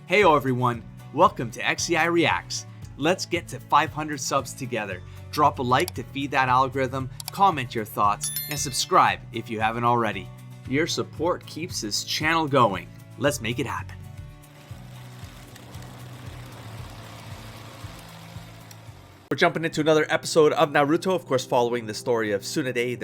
Heyo everyone, welcome to XCI Reacts. Let's get to 500 subs together. Drop a like to feed that algorithm, comment your thoughts, and subscribe if you haven't already. Your support keeps this channel going. Let's make it happen. We're jumping into another episode of Naruto, of course, following the story of Tsunade.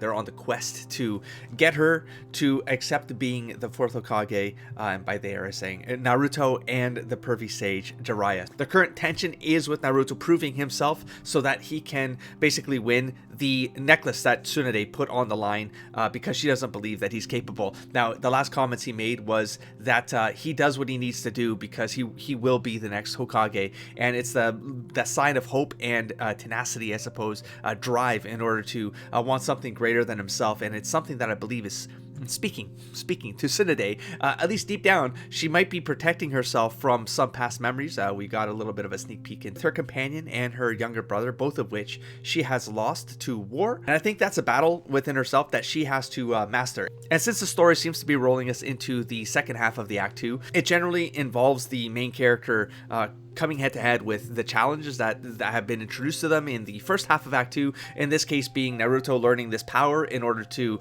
They're on the quest to get her to accept being the fourth Hokage, and by they are saying Naruto and the pervy sage Jiraiya. The current tension is with Naruto proving himself so that he can basically win the necklace that Tsunade put on the line because she doesn't believe that he's capable. Now, the last comments he made was that he does what he needs to do because he will be the next Hokage, and it's that sign of hope and tenacity, I suppose, drive in order to want something greater than himself. And it's something that I believe is speaking to Tsunade, at least deep down, she might be protecting herself from some past memories. We got a little bit of a sneak peek into her companion and her younger brother, both of which she has lost to war. And I think that's a battle within herself that she has to master. And since the story seems to be rolling us into the second half of the Act 2, it generally involves the main character coming head to head with the challenges that have been introduced to them in the first half of Act 2, in this case being Naruto learning this power in order to,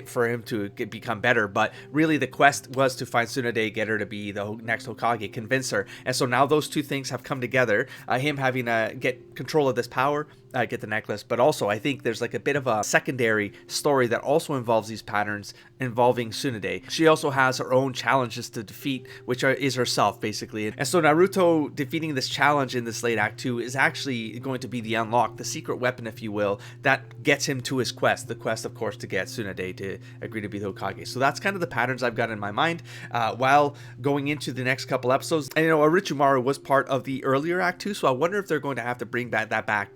for him to become better. But really the quest was to find Tsunade, get her to be the next Hokage, convince her. And so now those two things have come together, him having to get control of this power, get the necklace, but also I think there's like a bit of a secondary story that also involves these patterns involving Tsunade. She also has her own challenges to defeat, which is herself basically. And so Naruto defeating this challenge in this late Act 2 is actually going to be the unlock, the secret weapon, if you will, that gets him to his quest. The quest, of course, to get Tsunade to agree to be the Hokage. So that's kind of the patterns I've got in my mind while going into the next couple episodes. And Orochimaru was part of the earlier Act 2, so I wonder if they're going to have to bring that back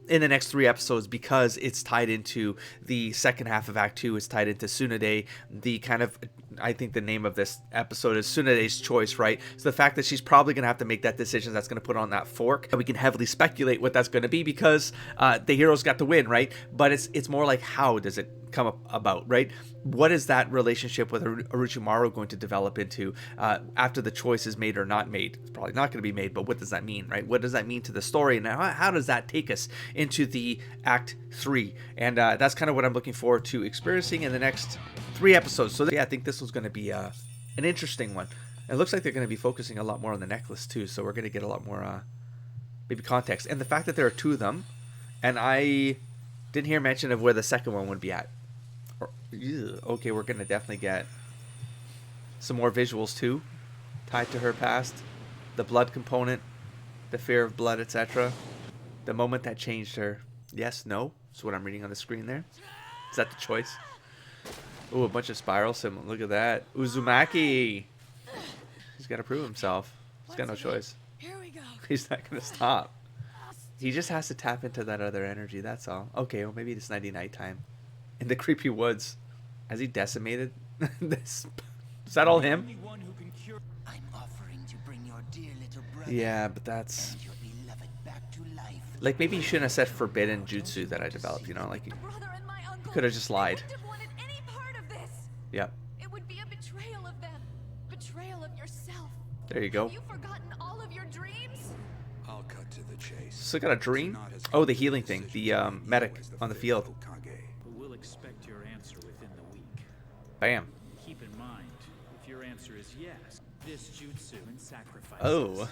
in the next 3 episodes, because it's tied into the second half of Act 2. It's tied into Tsunade. I think the name of this episode is Tsunade's Choice, right? So the fact that she's probably going to have to make that decision that's going to put on that fork, and we can heavily speculate what that's going to be because the heroes got to win, right? But it's more like, how does it come about, right? What is that relationship with Orochimaru going to develop into after the choice is made or not made? It's probably not going to be made, but what does that mean, right? What does that mean to the story, and how does that take us into the Act 3? And that's kind of what I'm looking forward to experiencing in the next 3 episodes. So yeah, I think this was going to be an interesting one. It looks like they're going to be focusing a lot more on the necklace too, so we're going to get a lot more maybe context. And the fact that there are 2 of them, and I didn't hear mention of where the second one would be at. Okay, we're going to definitely get some more visuals too, tied to her past, the blood component, the fear of blood, etc. The moment that changed her. Yes, no, that's what I'm reading on the screen there. Is that the choice? Oh, a bunch of spiral symbols. Look at that. Uzumaki. He's got to prove himself. He's got no choice. Here we go. He's not going to stop. He just has to tap into that other energy, that's all. Okay, well, maybe it's nighty-night time. In the creepy woods. Has he decimated this? Is that all him? I'm offering to bring your dear little brother. Yeah, but that's... and your beloved back to life. Like, maybe you shouldn't have said forbidden jutsu that I developed, like, you could have just lied. I wouldn't have wanted any part of this. Yep. It would be a betrayal of them. Betrayal of yourself. There you go. Have you forgotten all of your dreams? I'll cut to the chase. Still got a dream? Oh, the healing thing. The medic on the field. We'll expect your answer within the week. Bam. Keep in mind, if your answer is yes, this jutsu and sacrifice. Oh.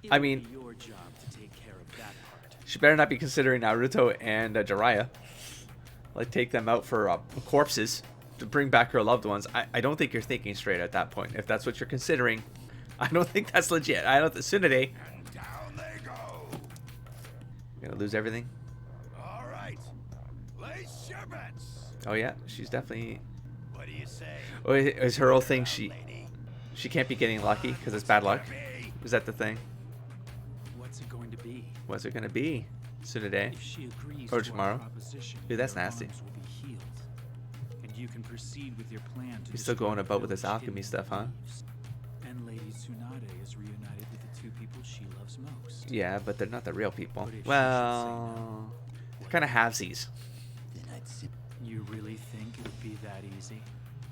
I mean, it'll be your job to take care of that part. she better not be considering Naruto and Jiraiya. Like, take them out for corpses to bring back her loved ones. I don't think you're thinking straight at that point. If that's what you're considering, I don't think that's legit. I don't think Tsunade. And down they go. Gonna lose everything. All right. Place your bets. Oh yeah, she's definitely... What do you say? Oh, is her whole thing she Lady? can't be getting lucky because it's bad luck? Is that the thing? What's it going to be? What's it gonna be? Tsunade? If she agrees Or to tomorrow. our proposition, Dude, that's your nasty. arms will be healed, and you can proceed with your plan to He's still destroy going the about with this village alchemy hidden stuff, huh? thieves. And Lady Tsunade is reunited with the 2 people she loves most. Yeah, but they're not the real people. But if she should say Well, they're kind of halvesies. Then I'd sit. You really think it would be that easy?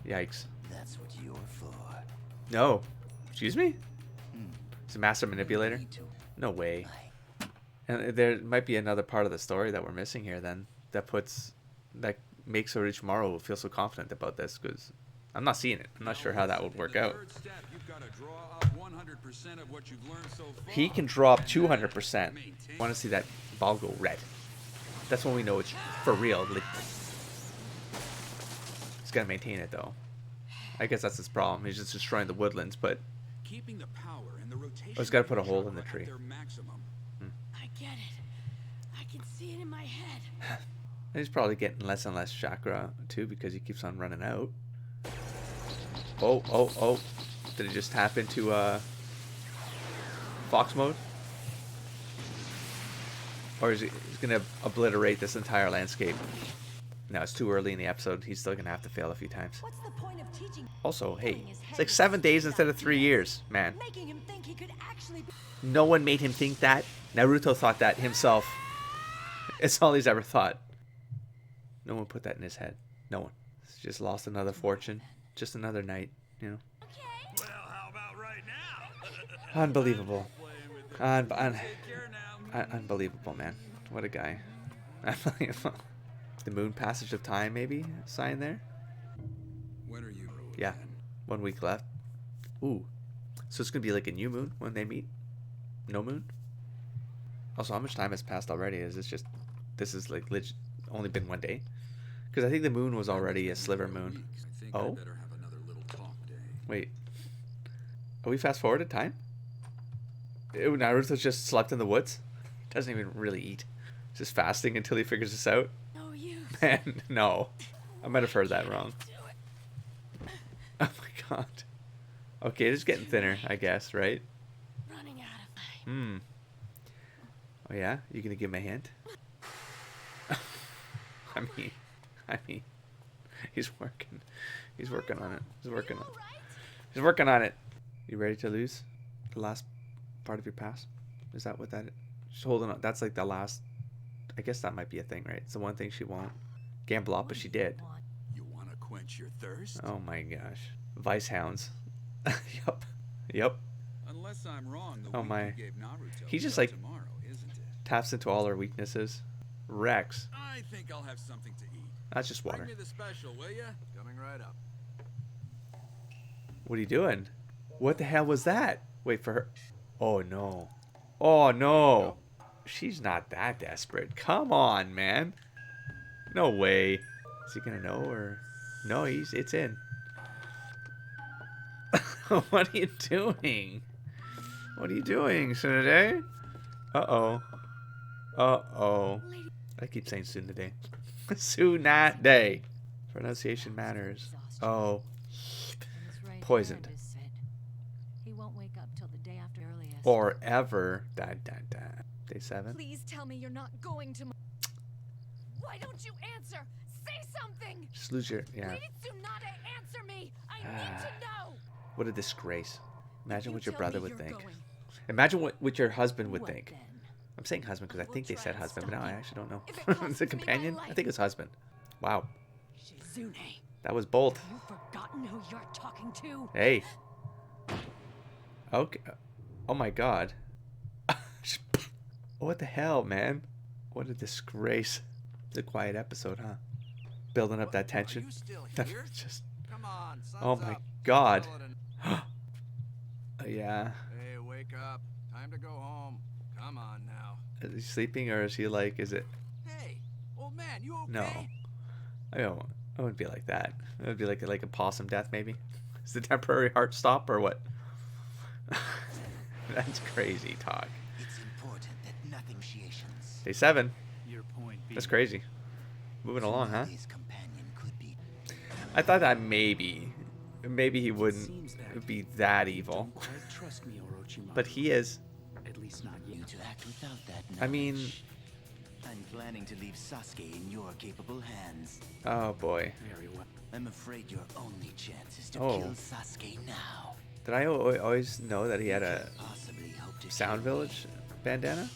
Yikes. That's what you're for. No. Excuse me? He's a master manipulator? No way. And there might be another part of the story that we're missing here then. That makes Orochimaru feel so confident about this, because I'm not seeing it. I'm not sure how that would work out. He can draw up 200%. I want to see that ball go red. That's when we know it's for real. Like, he's got to maintain it, though. I guess that's his problem. He's just destroying the woodlands, but Keeping the power and the rotation. he's got to put a hole in the tree. I get it. I can see it in my head. And he's probably getting less and less chakra, too, because he keeps on running out. Oh. Did he just tap into Fox mode? Or is he's going to obliterate this entire landscape? No, it's too early in the episode. He's still going to have to fail a few times. What's the point of teaching? Also, hey, it's like 7 days instead of 3 years, man. Making him think he could actually be. No one made him think that. Naruto thought that himself. It's all he's ever thought. No one put that in his head. No one. He's just lost another fortune. Just another night, you know. Well, how about right now? Unbelievable. Unbelievable, man. What a guy. Unbelievable. The moon passage of time, maybe? Sign there? When are you? Yeah. 1 week left. Ooh. So it's going to be like a new moon when they meet? No moon? Also, how much time has passed already? Is this just... This is like only been 1 day? Because I think the moon was already a sliver moon. Oh? Wait. Are we fast forwarded time? Ew, Naruto just slept in the woods? Doesn't even really eat. Just fasting until he figures this out? No use. Man, no. I might have heard that wrong. Do it. Oh my god. Okay, it's getting thinner, I guess, right? Running out of time. Oh yeah? You gonna give him a hint? I mean, he's working. He's working on it. He's working on it. He's working on it. You ready to lose the last part of your past? Is that what that is? Just holding on. That's like the last. I guess that might be a thing, right? It's the one thing she won't gamble up, but she did. You want to quench your thirst? Oh my gosh. Vice hounds. Yup. Unless I'm wrong, the Oh week my. you gave Naruto He just is like tomorrow, isn't it? taps into all her weaknesses. Rex. I think I'll have something to eat. That's just water. Bring me the special, will ya? Coming right up. What are you doing? What the hell was that? Wait for her. Oh no. Oh no. She's not that desperate. Come on, man. No way. Is he gonna know or no? It's in. What are you doing? What are you doing, Tsunade? Uh-oh. Uh-oh. I keep saying Tsunade. Tsunade. Pronunciation matters. Oh. Poisoned. He won't wake up till the day after earliest. Or ever. Day 7. Please tell me you're not going to. Why don't you answer? Say something. Just lose your... Yeah. Lady Tsunade, answer me. I need to know. What a disgrace. Imagine You what your tell brother me would you're think. going. Imagine what your husband would What think. then? I'm saying husband because I We'll think they try said and husband, but stop now I you. actually don't know. If it It's costs a me my companion? I life. think it's husband. Wow. Shizune, That was bold. you've forgotten who you're talking to. Hey. Okay. Oh my god. What the hell, man? What a disgrace. It's a quiet episode, huh? Building up that tension. Are you still That here? was just... Come on, sun's Oh my up. god. Call it Yeah. Hey, wake up. Time to go home. Come on now. Is he sleeping or is he like, is it... Hey, old man, you okay? No. I wouldn't be like that. It would be like a possum death, maybe. Is the temporary heart stop or what? That's crazy talk. It's important that nothing initiations. Day 7. Your point being. That's crazy. Moving along, huh? Tsunade's companion could be. I thought that maybe he wouldn't Seems that be that you evil. don't quite trust me, Orochimaru. But he is. At least not You yet. to act without that I mean, knowledge. I'm planning to leave Sasuke in your capable hands. oh boy. Very well. I'm afraid your only chance is to Oh. kill Sasuke now. Did I always know that he had a Possibly hope to Sound kill me. Village bandana?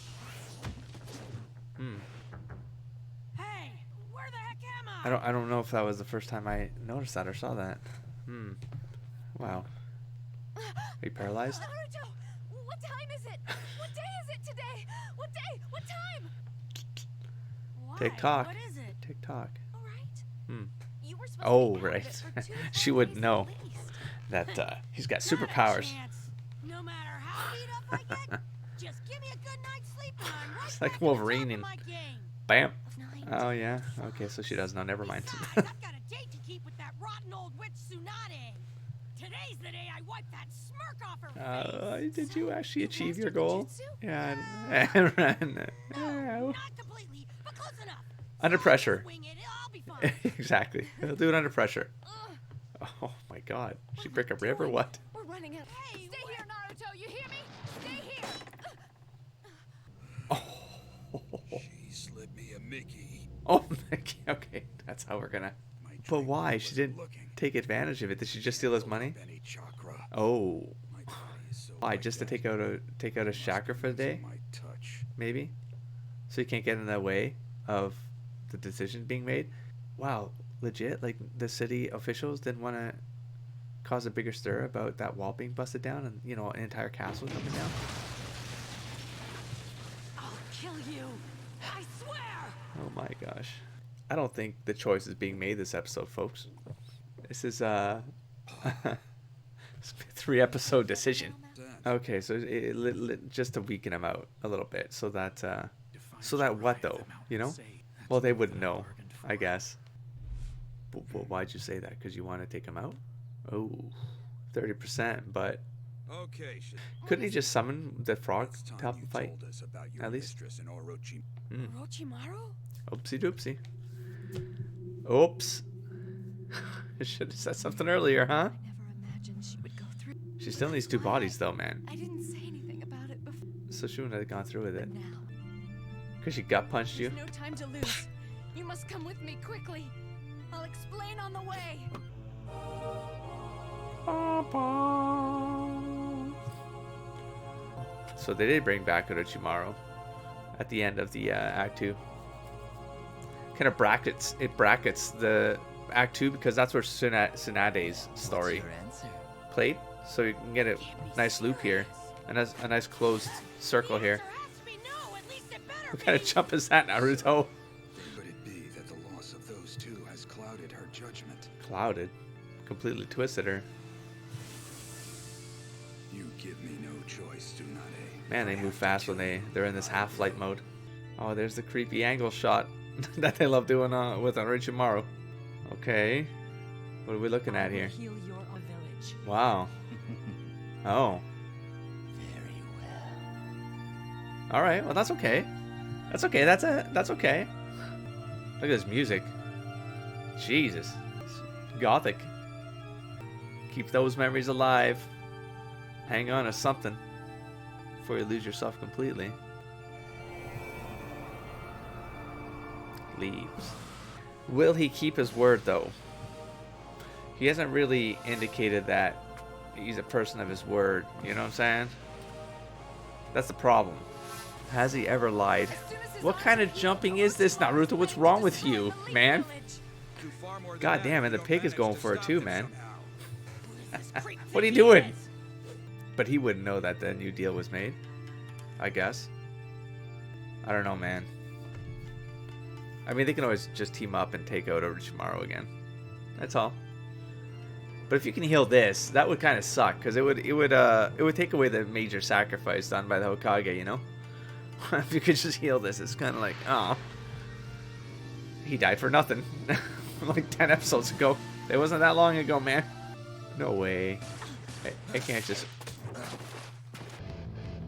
Hey, where the heck am I? I don't know if that was the first time I noticed that or saw that. Wow. you paralyzed? Naruto, what time is it? What day is it today? What day? What time? Why? Tick-tock. What is it? Tick-tock. All right. Hmm. You were supposed Oh, to be out of right. it for 2 She full wouldn't days know at least. that he's got Not a superpowers. chance. No matter how beat up I get, just give me a good night's sleep and I'm right It's back like at the Wolverine top of and my game. bam. Nine, Oh, yeah. Okay, so she does know. Never mind. Besides, I've got a date to keep with that rotten old witch Tsunade. Today's the day I wipe that smirk off her face. Did you actually You achieve your mastered the goal? jutsu? Yeah. No, not completely, but close enough. Under pressure. Wing it, I'll be fine. Exactly. He'll do it under pressure. Ugh, Oh my god. what She am break I a rib or doing? what? We're running out. Hey, Stay here, Naruto. You hear me? Stay here. She slipped me a Mickey. Oh, okay. That's how we're gonna. My But drink why? She wasn't didn't looking. take advantage of it. Did she just steal his money? Benny chakra. Oh. My body is so Why? like Just to that. take out a chakra for the day? My touch. Maybe? So you can't get in the way of the decision being made? Wow. Legit? Like the city officials didn't want to cause a bigger stir about that wall being busted down and, you know, an entire castle coming down? I'll kill you. I swear. Oh my gosh. I don't think the choice is being made this episode, folks. This is a 3-episode decision. Okay, so just to weaken him out a little bit, so that what though? You know? Well, they wouldn't know, I guess. But why'd you say that? Because you want to take him out? Oh, 30%. But Okay, couldn't he just summon the frog it's to time help you him fight? told us about your At least. mistress in Orochi. Orochimaru? Oopsie doopsie. Oops. I should have said something earlier, huh? I never imagined she would go through. She still needs 2 bodies, though, man. I didn't say anything about it before. So she wouldn't have gone through with it. But now, Because she gut punched you? there's no time to lose. You must come with me quickly. I'll explain on the way. So they did bring back Orochimaru at the end of the Act 2. Kind of brackets the Act 2 because that's where Tsunade's story What's your answer? played. So you can get a nice loop here. And a nice closed circle here. Answer has to be no, at least it better What kind of be. jump is that, Naruto? Could it be that the loss of those two has clouded her judgment? Clouded. Completely twisted her. You give me no choice, Tsunade. Man, they I move have to fast kill when you. they're in this half-flight mode. Oh, there's the creepy angle shot that they love doing with Orochimaru. Okay. What are we looking at here? Heal your village. Wow. Oh. Very well. All right. Well, that's okay. That's okay. That's okay. Look at this music. Jesus. It's gothic. Keep those memories alive. Hang on to something before you lose yourself completely. Leaves. Will he keep his word, though? He hasn't really indicated that he's a person of his word. You know what I'm saying? That's the problem. Has he ever lied? What kind of jumping is this, Naruto? What's wrong with you, man? Do far more than God that damn, if and the you don't pig is manage going to for it stop too, him man. somehow. What are you doing? But he wouldn't know that the new deal was made. I guess. I don't know, man. I mean, they can always just team up and take out Orochimaru again. That's all. But if you can heal this, that would kind of suck, because it would take away the major sacrifice done by the Hokage, you know? If you could just heal this, it's kind of like, oh, he died for nothing. Like 10 episodes ago. It wasn't that long ago, man. No way. I can't just...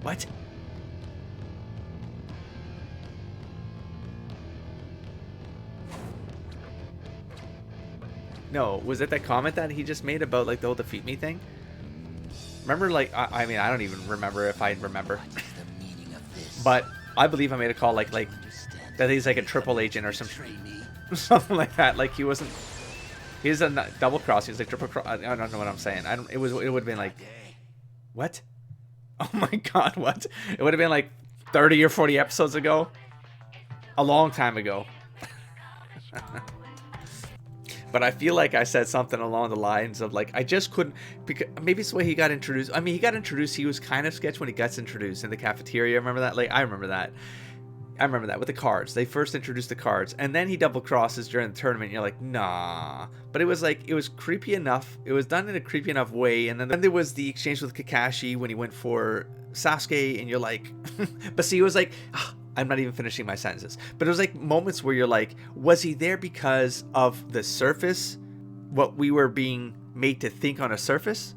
What? No, was it that comment that he just made about like the whole defeat me thing? Remember, like, I mean, I don't even remember if I remember. What is the meaning of this? But I believe I made a call like Understand that he's like a triple agent or trainee. something like that. Like he wasn't. He's a double cross. He's like triple cross. I don't know what I'm saying. It would have been like, what? Oh my god, what? It would have been like 30 or 40 episodes ago. A long time ago. But I feel like I said something along the lines of like, I just couldn't, because maybe it's the way he got introduced. I mean, he got introduced, he was kind of sketch when he gets introduced in the cafeteria. Remember that? Like, I remember that. I remember that with the cards. They first introduced the cards, and then he double crosses during the tournament. And you're like, nah. But it was like, it was creepy enough. It was done in a creepy enough way. And then there was the exchange with Kakashi when he went for Sasuke, and you're like, but see, it was like, I'm not even finishing my sentences. But it was like moments where you're like, was he there because of the surface, what we were being made to think on a surface?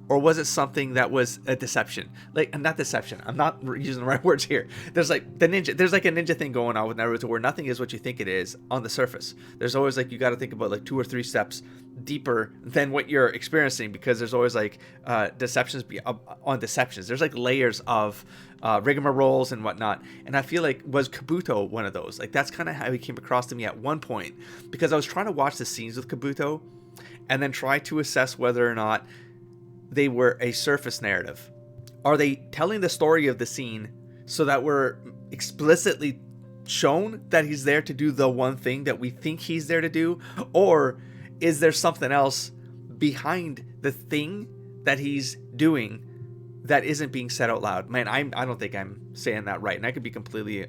Or was it something that was a deception? Like, not deception. I'm not using the right words here. There's like the ninja. There's like a ninja thing going on with Naruto where nothing is what you think it is on the surface. There's always like, you got to think about like 2 or 3 steps deeper than what you're experiencing, because there's always like deceptions on deceptions. There's like layers of rigmaroles and whatnot. And I feel like, was Kabuto one of those? Like, that's kind of how he came across to me at one point, because I was trying to watch the scenes with Kabuto and then try to assess whether or not they were a surface narrative. Are they telling the story of the scene so that we're explicitly shown that he's there to do the one thing that we think he's there to do? Or is there something else behind the thing that he's doing that isn't being said out loud? Man, I don't think I'm saying that right, and I could be completely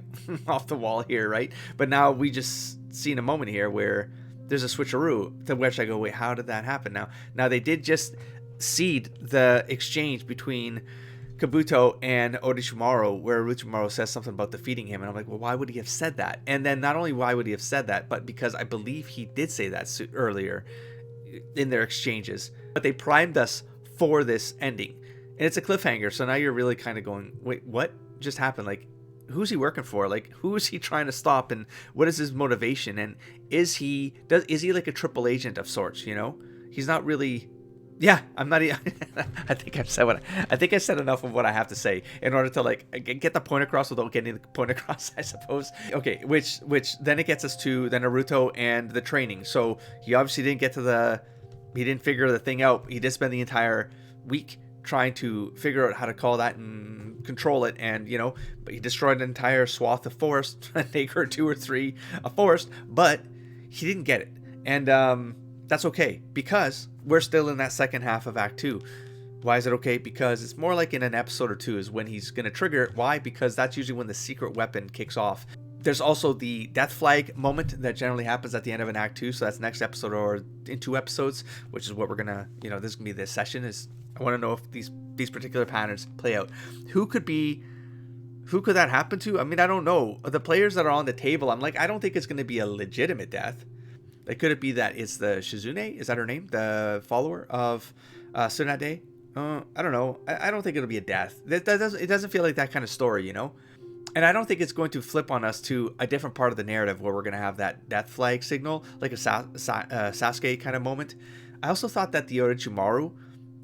off the wall here, right? But now we just seen a moment here where there's a switcheroo, to which I go, wait, how did that happen? Now they did just seed the exchange between Kabuto and Orochimaru, where Orochimaru says something about defeating him, and I'm like, well, why would he have said that? And then not only why would he have said that, but because I believe he did say that earlier in their exchanges. But they primed us for this ending, and it's a cliffhanger. So now you're really kind of going, wait, what just happened? Like, who's he working for? Like, who is he trying to stop, and what is his motivation? And is he like a triple agent of sorts? You know, he's not really. Yeah, I'm not. I think I said enough of what I have to say in order to like get the point across without getting the point across, I suppose. Okay, which then it gets us to the Naruto and the training. So he obviously didn't he didn't figure the thing out. He did spend the entire week trying to figure out how to call that and control it, and but he destroyed an entire swath of forest, an acre, 2 or 3, a forest, but he didn't get it, and that's okay, because we're still in that second half of Act 2. Why is it okay? Because it's more like in an episode or 2 is when he's going to trigger it. Why? Because that's usually when the secret weapon kicks off. There's also the death flag moment that generally happens at the end of an Act 2. So that's next episode or in 2 episodes, which is what we're going to, this is going to be the session. I want to know if these particular patterns play out. Who could that happen to? I mean, I don't know. The players that are on the table, I'm like, I don't think it's going to be a legitimate death. Like, could it be that it's the Shizune? Is that her name? The follower of Tsunade? I don't know. I don't think it'll be a death. It doesn't feel like that kind of story, And I don't think it's going to flip on us to a different part of the narrative where we're going to have that death flag signal, like a Sasuke kind of moment. I also thought that the Orochimaru,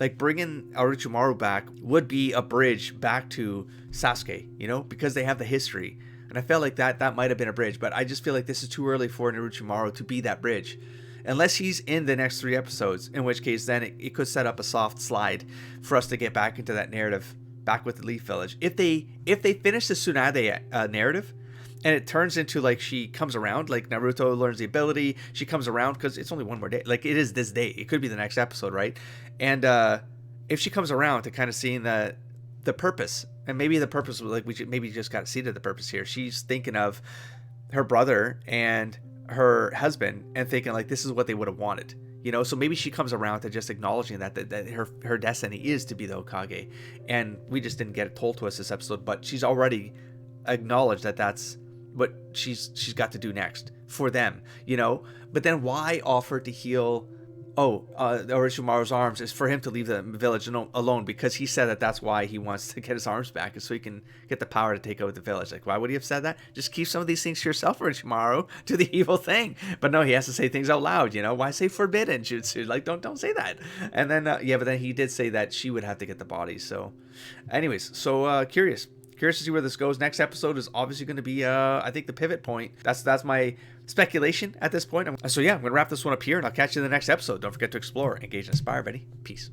like bringing Orochimaru back, would be a bridge back to Sasuke, because they have the history. And I felt like that might have been a bridge, but I just feel like this is too early for Orochimaru to be that bridge. Unless he's in the next 3 episodes, in which case then it could set up a soft slide for us to get back into that narrative, back with the Leaf Village. If they finish the Tsunade narrative, and it turns into like she comes around, like Naruto learns the ability, she comes around because it's only one more day. Like, it is this day. It could be the next episode, right? And if she comes around to kind of seeing the purpose, and maybe the purpose was like, maybe just got seated the purpose here. She's thinking of her brother and her husband and thinking like, this is what they would have wanted, so maybe she comes around to just acknowledging that her destiny is to be the Hokage, and we just didn't get it told to us this episode, but she's already acknowledged that that's what she's got to do next for them, but then why offer to heal Orochimaru's arms is for him to leave the village alone, because he said that's why he wants to get his arms back, is so he can get the power to take over the village. Like, why would he have said that? Just keep some of these things to yourself, Orochimaru. Do the evil thing. But no, he has to say things out loud, Why say forbidden jutsu? Like, don't say that. And then, but then he did say that she would have to get the bodies. So, anyways, curious to see where this goes. Next episode is obviously going to be, I think, the pivot point. That's my speculation at this point. So yeah, I'm going to wrap this one up here, and I'll catch you in the next episode. Don't forget to explore, engage, and inspire, buddy. Peace.